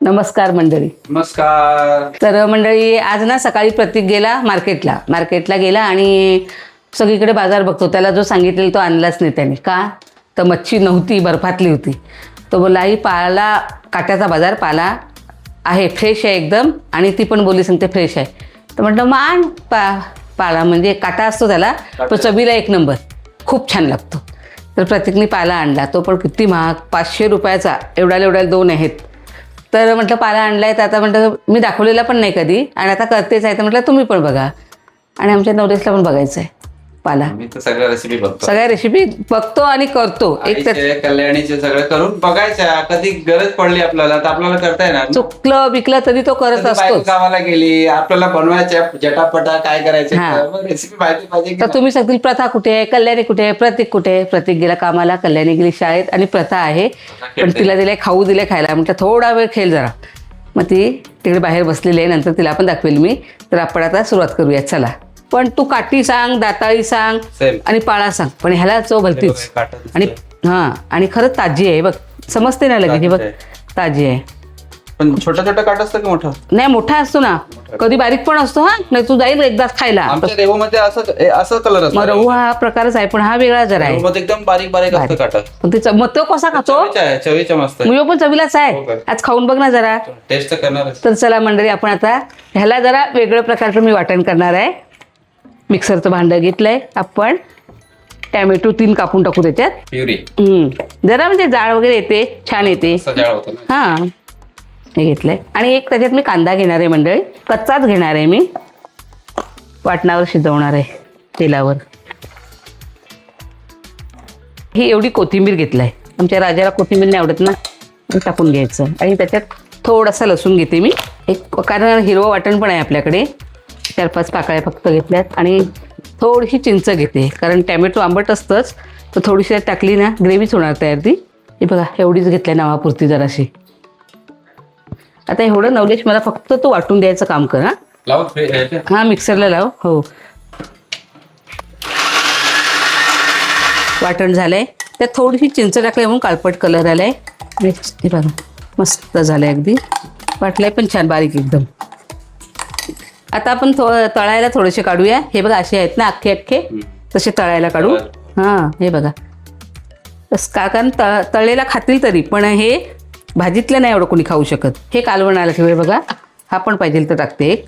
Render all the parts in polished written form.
नमस्कार मंडळी. नमस्कार. तर मंडळी आज ना सकाळी प्रतीक गेला मार्केटला गेला आणि सगळीकडे बाजार बघतो. त्याला जो सांगितलेला तो आणलाच नाही त्याने. का तर मच्छी नव्हती, बर्फातली होती. तो बोलला ही पाला काट्याचा बाजार, पाला आहे, फ्रेश आहे एकदम. आणि ती पण बोली सांगते फ्रेश आहे. तर म्हटलं मग आण पाला, म्हणजे काटा असतो त्याला, तो चवीला एक नंबर, खूप छान लागतो. तर प्रतीकने पाला आणला. तो पण किती महाग, 500 रुपयाचा. एवढ्याला 2 आहेत. तर म्हटलं पाला आणलाय, तर आता म्हटलं मी दाखवलेला पण नाही कधी आणि आता करतेच आहे, तर म्हटलं तुम्ही पण बघा आणि आमच्या नवरेशला पण बघायचं आहे पाला. मी तर सगळ्या रेसिपी बघतो, सगळ्या रेसिपी बघतो आणि करतो. एक तर कल्याणीचे सगळं करून बघायच्या. कधी गरज पडली आपल्याला तर आपल्याला करता येणार. चुकलं बिकलं तरी तो करत कधी बायको असतो. गावाला गेली, आपल्याला बनवायच्या जटापटा काय करायचं, रेसिपी माहिती पाहिजे. तर तुम्ही सांगतील प्रथा कुठे आहे, कल्याणी कुठे आहे, प्रतीक कुठे आहे. प्रतीक गेला कामाला, कल्याणी गेली शाळेत आणि प्रथा आहे, पण तिला दिले खाऊ, दिले खायला. म्हटलं थोडा वेळ खेळ जरा. मग ती तिकडे बाहेर बसलेली आहे, नंतर तिला पण दाखवेल मी. तर आपण आता सुरुवात करूया, चला. पण तू काठी सांग, दाताळी सांग आणि पाळा सांग, पण ह्याला चव भलतीच. आणि हां, आणि खरंच ताजी आहे बघ, समजते ना लगेच. हे बघ ताजी आहे. पण छोटा काट असतं की मोठा? नाही मोठा असतो ना, कधी बारीक पण असतो. हा नाही तू जाईल एकदाच खायला. आमच्या रेवूमध्ये असं कलर असतो. मग रहू हा प्रकारच आहे, पण हा वेगळा जरा आहे. रेवूमध्ये एकदम बारीक असतं काटा. पण ते मग तो कसा खातो, चवीच्या मस्त मग पण चवीलाच आहे. आज खाऊन बघ ना जरा. टेस्ट करणार. तर चला मंडळी, आपण आता ह्याला जरा वेगळं प्रकारचं मी वाटण करणार आहे. मिक्सरचं भांडं घेतलंय आपण. टॅमॅटो 3 कापून टाकू त्याच्यात. प्युरी जरा म्हणजे जाळ वगैरे येते, छान येते. हा, हे घेतलंय. आणि एक त्याच्यात मी कांदा घेणार आहे मंडळी, कच्चाच घेणार आहे मी. वाटणावर शिजवणार आहे तेलावर. ही एवढी कोथिंबीर घेतलाय. आमच्या राजाला कोथिंबीर नाही आवडत ना, टाकून घ्यायचं. आणि त्याच्यात थोडासा लसूण घेते मी, एक, कारण हिरवं वाटण पण आहे आपल्याकडे. 4-5 पाकळ्या फक्त घेतल्यात. आणि थोडीशी चिंच घेते, कारण टॅमॅटो आंबट असतंच, तर थोडीशी टाकली ना ग्रेव्हीच होणार तयार ती. हे बघा एवढीच घेतल्या नावापुरती जराशी. आता एवढं नवलेश मला फक्त तो वाटून द्यायचं काम कर. हा मिक्सरला लाव. हो, वाटण झालंय. त्यात थोडीशी चिंच टाकली म्हणून काळपट कलर आलाय. हे बघा मस्त झालंय, अगदी वाटलंय पण छान बारीक एकदम. आता आपण तळायला थोडेसे काढूया. हे बघा असे आहेत ना अख्खे तसे तळायला काढू. हां हे बघा, कारण तळलेला खातील तरी, पण हे भाजीतलं नाही एवढं कोणी खाऊ शकत. हे कालवणाला ठेवूया बघा. हा पण पाहिजे तर टाकते एक.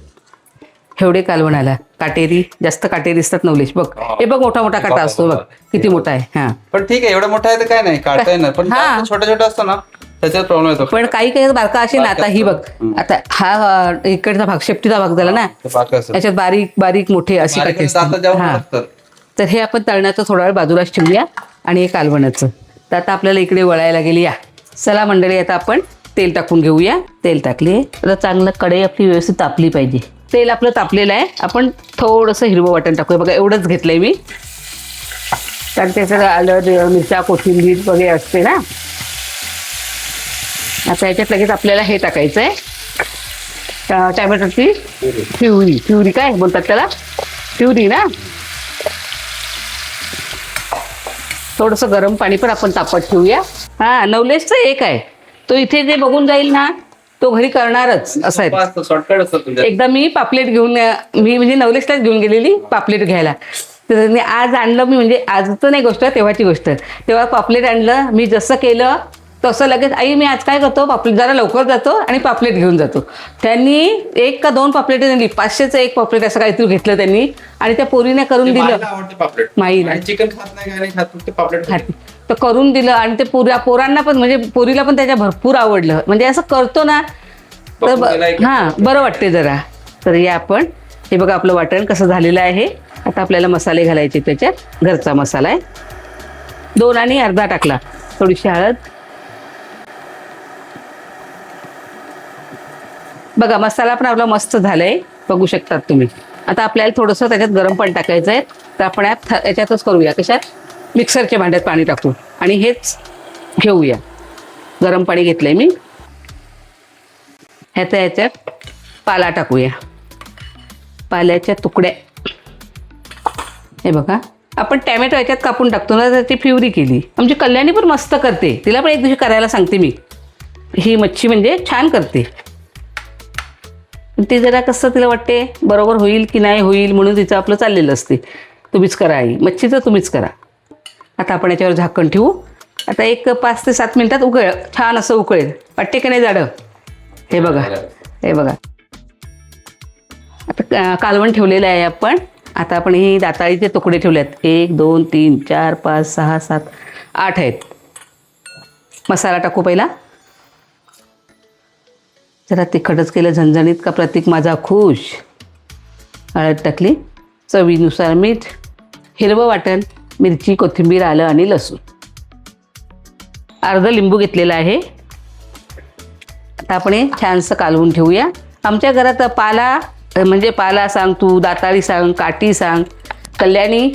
एवढे कालवणाला काटेरी, जास्त काटेरी दिसतात नवलेश बघ. हे बघ मोठा काटा असतो बघ, किती मोठा आहे. हा पण ठीक आहे, एवढा मोठा आहे तर काय नाही, काढता येणार. पण छोटा असतो ना त्याच्यात प्रॉब्लेम येतो. पण काही बारका असे ना. आता ही बघ, आता हा इकडचा भाग शेपटीचा भाग झाला ना, त्याच्यात बारीक मोठे असे काटे असतात. तर हे आपण तळण्याचं थोडा वेळ बाजूलाच ठेवूया. आणि हे कालवणाचं. तर आता आपल्याला इकडे वळायला गेली. या चला मंडळी, आता आपण तेल टाकून घेऊया. तेल टाकले तर चांगलं कढई आपली व्यवस्थित तापली पाहिजे. तेल आपलं तापलेलं आहे. आपण थोडंसं हिरवं वाटण टाकूया. बघा एवढंच घेतलंय मी, कारण त्याचं आलं मिरच्या कोथिंबीर वगैरे असते ना. आता याच्यात लगेच आपल्याला हे टाकायचं आहे, टॅमॅटोची प्युरी काय बोलतात त्याला, प्युरी ना. थोडंसं गरम पाणी पण आपण तापत ठेवूया. हा नवलेशचं एक आहे, तो इथे जे बघून जाईल ना तो घरी करणारच. असं आहे. शॉर्टकट असतो. एकदा मी पापलेट घेऊन, मी म्हणजे नवलेशलाच घेऊन गेलेली पापलेट घ्यायला. तर आज आणलं मी, म्हणजे आजचं नाही गोष्ट, तेव्हाची गोष्ट. तेव्हा पापलेट आणलं मी. जसं केलं तसं लगेच आई मी आज काय करतो, पापलेट जरा लवकर जातो आणि पापलेट घेऊन जातो. त्यांनी 1 का 2 पापलेट दिली. 500चं एक पापलेट असं काहीतरी घेतलं त्यांनी. आणि त्या पोरीने करून दिलं. माईला चिकन खात नाही, पापलेट खात. तर करून दिलं. आणि ते पोरांना पण, म्हणजे पोरीला पण त्याच्या भरपूर आवडलं. म्हणजे असं करतो ना तर हां बरं वाटते जरा. तर या आपण हे बघा आपलं वाटण कसं झालेलं आहे. आता आपल्याला मसाले घालायचे त्याच्यात. घरचा मसाला आहे, 2 आणि अर्धा टाकला. थोडीशी हळद. बघा मसाला पण आपला मस्त झालाय, बघू शकतात तुम्ही. आता आपल्याला थोडंसं त्याच्यात गरम पाणी टाकायचं आहे. तर आपण याच्यातच करूया. कशात, मिक्सरच्या भांड्यात पाणी टाकू आणि हेच घेऊया. गरम पाणी घेतलंय मी. याच्यात पाला टाकूया, पाल्याच्या तुकड्या. हे बघा आपण टॅमॅटो याच्यात कापून टाकतो ना, तर ती प्युरी केली. आमची कल्याणी पण मस्त करते, तिला पण एक दिवशी करायला सांगते मी. ही मच्छी म्हणजे छान करते. ती जरा कसं तिला वाटते बरोबर होईल की नाही होईल म्हणून तिचं आपलं चाललेलं असते. तुम्हीच करा आई, मच्छीचं तुम्हीच करा. आता आपण याच्यावर झाकण ठेवू. आता एक 5 ते 7 मिनिटात छान असं उकळेल. वाटते की नाही जाडं? हे बघा, हे बघा. आता कालवण ठेवलेलं आहे आपण. आता आपण ही दाताळीचे तुकडे ठेवले आहेत. 1 2 3 4 5 6 7 8 आहेत. मसाला टाकू पहिला. जरा तिखटच केलं झणझणीत का प्रतीक माझा खुश. हळद टाकली, चवीनुसार मीठ, हिरवं वाटण, मिरची, कोथिंबीर, आलं आणि लसूण. अर्ध लिंबू घेतलेला आहे. आता आपण हे छानसं कालवून ठेवूया. आमच्या घरात पाला म्हणजे पाला सांग तू, दाताळी सांग, काठी सांग, कल्याणी,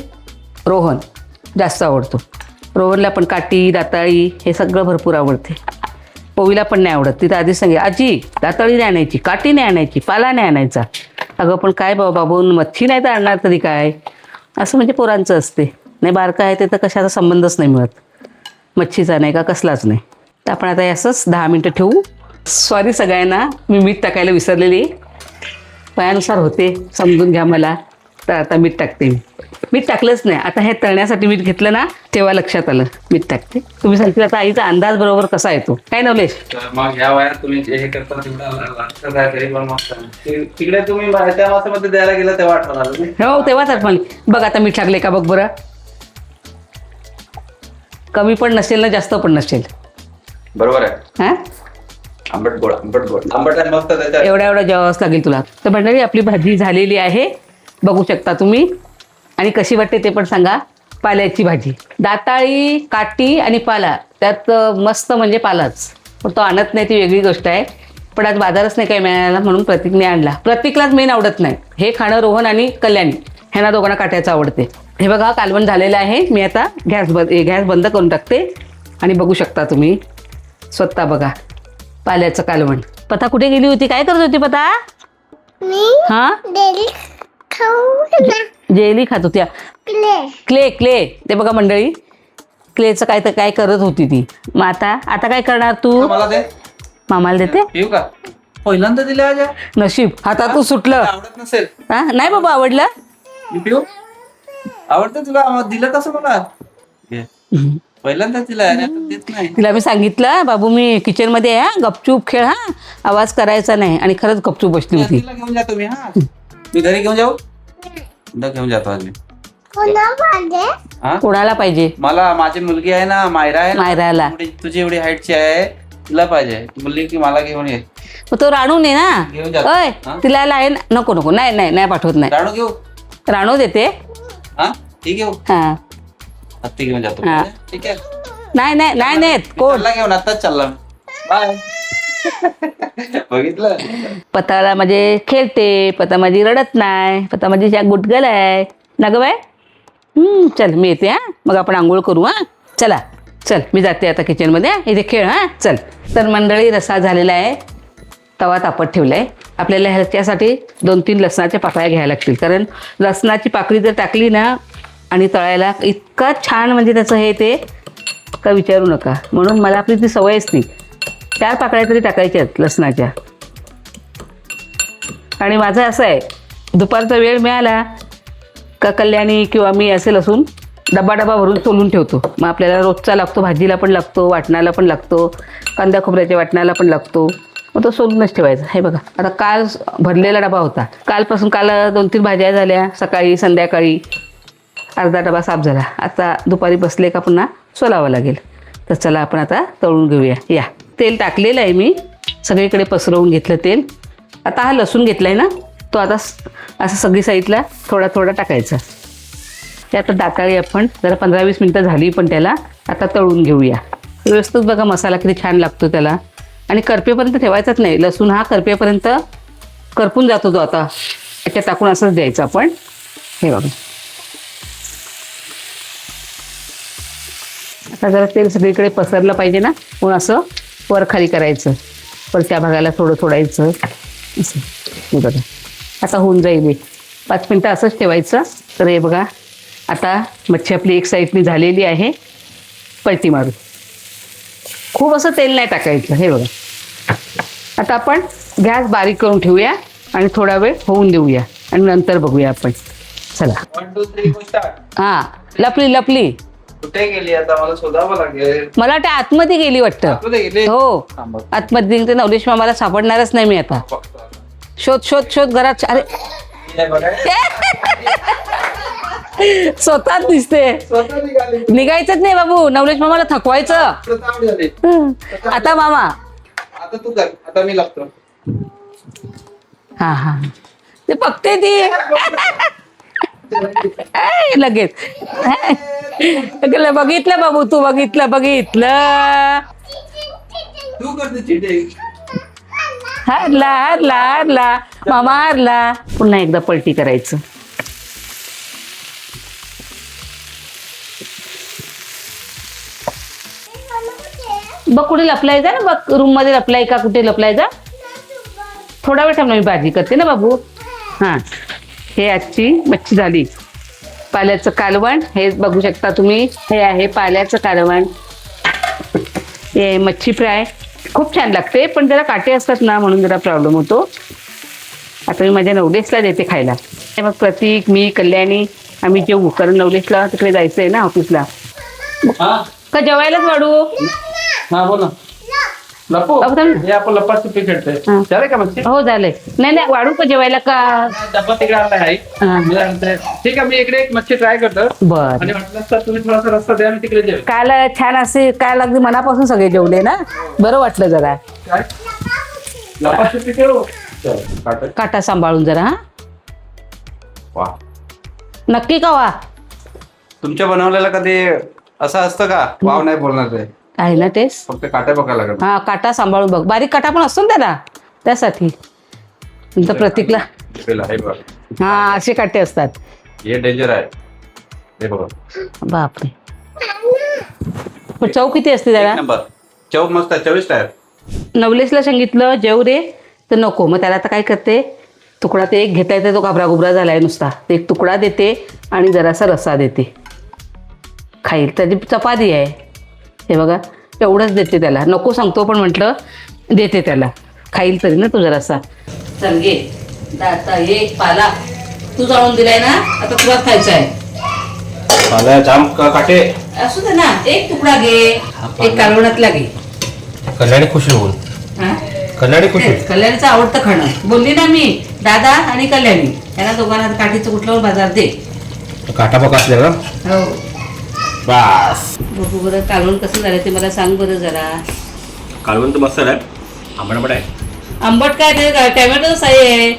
रोहन जास्त आवडतो. रोहनला पण काठी दाताळी हे सगळं भरपूर आवडते. पोवीला पण नाही आवडत. तिथं आधीच सांगे आजी दाताळी नाही आणायची, काठी नाही आणायची, पाला नाही आणायचा. अगं पण काय बाबून मच्छी नाही तर आणणार तरी काय, असं म्हणजे पोरांचं असते. नाही बारका आहे ते तर कशाचा संबंधच नाही मिळत, मच्छीचा नाही का कसलाच नाही. तर आपण आता असंच 10 मिनटं ठेवू. सॉरी सगळ्यांना, मी मीठ टाकायला विसरलेली. वयानुसार होते, समजून घ्या मला. तर आता मीठ टाकते. मीठ टाकलंच नाही. आता हे तळण्यासाठी मीठ घेतलं ना तेव्हा लक्षात आलं मीठ टाकते. तुम्ही सांगितलं आता आईचा अंदाज बरोबर कसा येतो काय नवलेश? तर मग ह्या वयात तुम्ही जे हे करता तिकडे तुम्ही त्या मासामध्ये द्यायला गेला तेव्हा आठवणार तुम्ही. हो तेव्हाच आठवण. बघ आता मीठ टाकले का बघ बरं. कमी पण नसेल ना जास्त पण नसेल. बरोबर आहे. हां आंबट गोड आंबट गोड आंबट आहे मस्त त्याच्यात. एवढा जेवावंच लागेल तुला. तर मंडळी आपली भाजी झालेली आहे, बघू शकता तुम्ही. आणि कशी वाटते ते पण सांगा. पाल्याची भाजी, दाताळी, काठी आणि पाला. त्यात मस्त म्हणजे पालाच, पण तो आणत नाही ती वेगळी गोष्ट आहे. पण आज बाजारच नाही काही मिळाला म्हणून प्रतीकने आणला. प्रतीकलाच मेन आवडत नाही हे खाणं. रोहन आणि कल्याणी ह्यांना दोघांना काट्याचं आवडते. हे बघा कालवण झालेलं आहे. मी आता गॅस बंद करून टाकते आणि बघू शकता तुम्ही स्वतः बघा पाल्याचं कालवण. पता कुठे गेली होती, काय करत होती पता? हा जेली खात होत्या. क्ले क्ले ते बघा मंडळी, क्लेचं काय तर काय करत होती ती. मग आता काय करणार तू? मला दे. मामाला देते. पिऊ का? पहिल्यांदा दिले आज. नशीब हातातून सुटलं. आवडत नसेल. हा नाही बाबा आवडलं. मी पिऊ आवडतं तुला, दिलं कसं मला? पहिल्यांदा दिलं आणि आता देत नाही. तिला मी सांगितलं बाबू मी किचन मध्ये आहे, गपचूप खेळ, हा आवाज करायचा नाही. आणि खरंच गपचूप बसली होती. तिला घेऊन जातो मी. हा मी घरी घेऊन जाऊ. घेऊन जातो आज मी. कोणाला पाहिजे? मला माझी मुलगी आहे ना मायरा आहे ना, मायराला. तुझी एवढी हाईटची आहे, तिला पाहिजे. मुलगी की मला घेऊन ये. मग तो राणू ने ना. घेऊन जातो. अय तिला आहे ना. नको नको नाही नाही नाही पाठवत नाही. राणू घेऊ. राणू देते. हा ती घेऊ. हा हत्ती घेऊन जातो. हा. ठीक आहे. नाही नाही नाही नेत कोण. चालला घेऊन आताच चालला. बाय. बघितलं पताला म्हणजे खेळते. पता माझी रडत नाही. पता माझी गुटगल आहे ना ग बाय. चल मी येते. हा मग आपण आंघोळ करू. हा चला चल मी जाते आता किचनमध्ये. इथे खेळ. हा चल. तर मंडळी रस्सा झालेला आहे. तवा तापत ठेवला आहे. आपल्याला ह्याच्यासाठी 2-3 लसणाच्या पाकळ्या घ्यायला लागतील. कारण लसणाची पाकळी जर टाकली ना आणि तळायला इतका छान म्हणजे त्याचं हे ते का विचारू नका. म्हणून मला आपली ती सवयच नाही. 4 पाकळ्या तरी टाकायच्या आहेत लसणाच्या. आणि माझं असं आहे दुपारचा वेळ मिळाला का कल्याणी किंवा मी असे लसूण डबा भरून सोलून ठेवतो. मग आपल्याला रोजचा लागतो, भाजीला पण लागतो, वाटणाला पण लागतो, कांदा खोबऱ्याच्या वाटणाला पण लागतो. मग तो सोलूनच ठेवायचा. हे बघा आता काल भरलेला डबा होता. काल 2-3 भाज्या झाल्या. सकाळी संध्याकाळी अर्धा डबा साफ झाला. आता दुपारी बसले का पुन्हा सोलावं लागेल. तर चला आपण आता तळून घेऊया. या तेल टाकलेलं आहे मी, सगळीकडे पसरवून घेतलं तेल. आता हा लसूण घेतला आहे ना तो आता असं सगळी साईडला थोडा थोडा टाकायचा. ते आता दाताळी आपण जरा 15-20 मिनटं झाली पण त्याला आता तळून घेऊया. व्यवस्थित बघा मसाला किती छान लागतो त्याला. आणि करपेपर्यंत ठेवायचाच नाही. लसूण हा करपेपर्यंत करपून जातो तो. आता त्याच्यात टाकून असंच द्यायचं आपण. हे बघा आता जरा तेल सगळीकडे पसरलं पाहिजे ना, म्हणून असं वर खाली करायचं. पण त्या भागाला थोडं सोडायचं असं. हे बघा आता होऊन जाईल. 5 मिनटं असंच ठेवायचं. तर हे बघा आता मच्छी आपली एक साईडनी झालेली आहे. पलटी मारू. खूप असं तेल नाही टाकायचं. हे बघा आता आपण गॅस बारीक करून ठेवूया आणि थोडा वेळ होऊन देऊया आणि नंतर बघूया आपण. चला 1 2 3 स्टार्ट. हा लपली कुठे गेली आता मला शोधावं लागेल. मला वाटतं आतमध्ये गेली वाटतं. आतमध्ये गेली? हो थांबा. आतमध्ये गेली तर नवलेश मामाला सापडणारच नाही मी आता. बघतो आता. शोध घरात. अरे हे बघा. स्वतःच दिसते. स्वतः निघाली. निघायचंच नाही बाबू, नवलेश मामाला थकवायचं. स्वतः झाली. आता मामा. आता तू कर, आता मी लागतो. हा ते बघते ती. ऐ, लगेच बघितलं बाबू, तू बघितलं. तू करते चिटिंग. हारला मामा हारला. पुन्हा एकदा पलटी करायचं. बघ कुठे लपलाय जा ना, बघ रूम मध्ये लपलाय का कुठे लपलाय जा. थोडा वेळ थांबला, मी भाजी करते ना बाबू. हा हे आजची मच्छी झाली. पाल्याचं कालवण हे बघू शकता तुम्ही. हे आहे पाल्याचं कालवण. हे मच्छी फ्राय खूप छान लागते, पण जरा काटे असतात ना म्हणून जरा प्रॉब्लेम होतो. आता मी माझ्या नवलेशला देते खायला. मग प्रतीक, मी, कल्याणी आम्ही जेवू, कारण नवलेशला तिकडे जायचंय ना ऑफिसला. का जेवायलाच वाढू? हा बोल ना. लपो. बाबू थांब. हे आपण लपाछपी खेळतोय. हा. झालं का मच्छी? हो झालंय. नाही वाढू का जेवायला का? डब्बा तिकडे आणलाय आई. हा. मी आणतोय. ठीक आहे, मी इकडे एक मच्छी ट्राय करतो. बर आणि वाटलं तर तुम्ही थोडासा रस्ता द्या, मी तिकडे जेवेन. काल छान असे, काल अगदी मनापासून सगळे जेवले ना, बरं वाटलं जरा. काय? लपाछपी खेळू. चल, काटा. काटा सांभाळून जरा. हा वा. नक्की का वा? तुमच्या बनवलेला कधी असं असतं का? वाव नाही बोलणार ते. आहे ना तेच. फक्त काटे बघायला लागत. हा काटा सांभाळून बघ. बारीक काटा पण असतो ना त्याला, त्यासाठी. नंतर प्रतीकला हे बघ. हा असे काटे असतात. हे डेंजर आहे. हे बघा. बापरे. पण चव किती असते त्याला? एक नंबर. चव मस्त आहे, चविष्ट आहे. नवलेशला सांगितलं जेव रे, तर नको. मग त्याला आता काय करते, तुकडा ते एक घेता येते, तो घाबरा झालाय नुसता. ते एक तुकडा देते आणि जरासा रस्सा देते, खाईल. त्याची चपाती आहे. हे बघा एवढंच देते त्याला. नको सांगतो पण म्हटलं देते त्याला, खाईल तरी ना तू जरासा. चल घे आता एक पाला तू जाळून दिलाय ना, आता तुला खायचा आहे. पाला जाम काटे. असू दे ना, एक तुकडा घे, एक कालवणातला घे. कल्याणी खुश होऊन. हा? कल्याणी खुश होऊन. कल्याणीचं आवडतं खाणं बोलली ना मी. दादा आणि कल्याणी यांना दोघांना काठीचं कुठल्यावर बाजार दे. काटा बघा असले ना. हो बस. बघू बरं कालवण कसं झालं ते मला सांग बरं जरा. कालवण तर मस्त आहे. आंबट आहे. आंबट काय ते टॅमॅटो आहे.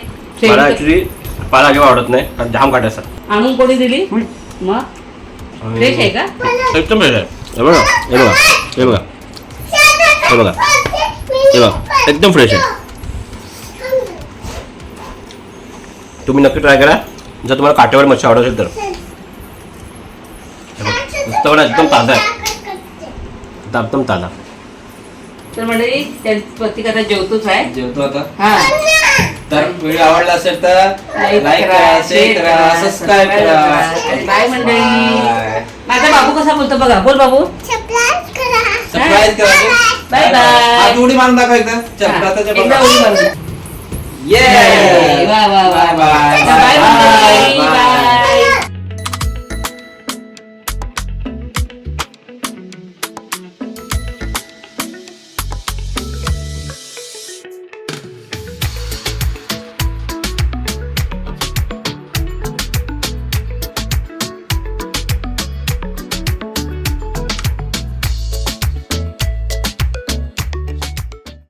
मला ऍक्च्युली पाला जेव्हा आवडत नाही कारण जाम काटे असतात. आणून कोणी दिली मग? फ्रेश आहे का? एकदम फ्रेश आहे. हे बघा हे बघा हे बघा हे बघा हे बघा एकदम फ्रेश आहे. तुम्ही नक्की ट्राय करा जर तुम्हाला काटेवाडी मच्छी आवडत असेल तर. नुसतं बघा एकदम ताजा आहे, एकदम ताजा. तर मंडळी प्रत्येक आता जेवतोच आहे. जेवतो आता. हा तर व्हिडिओ आवडला असेल तर लाईक करा, शेअर करा, सबस्क्राईब करा. बाय मंडळी. Bye. माझा बाबू कसा बोलतो बघा. बोल बाबू. सबस्क्राईब करा. Bye bye. आज उडी मारून दाखव एकदा. चपलाचा एकदा उडी मारू. ये. वा वा वा. Bye bye. बाय मंडळी. बाय.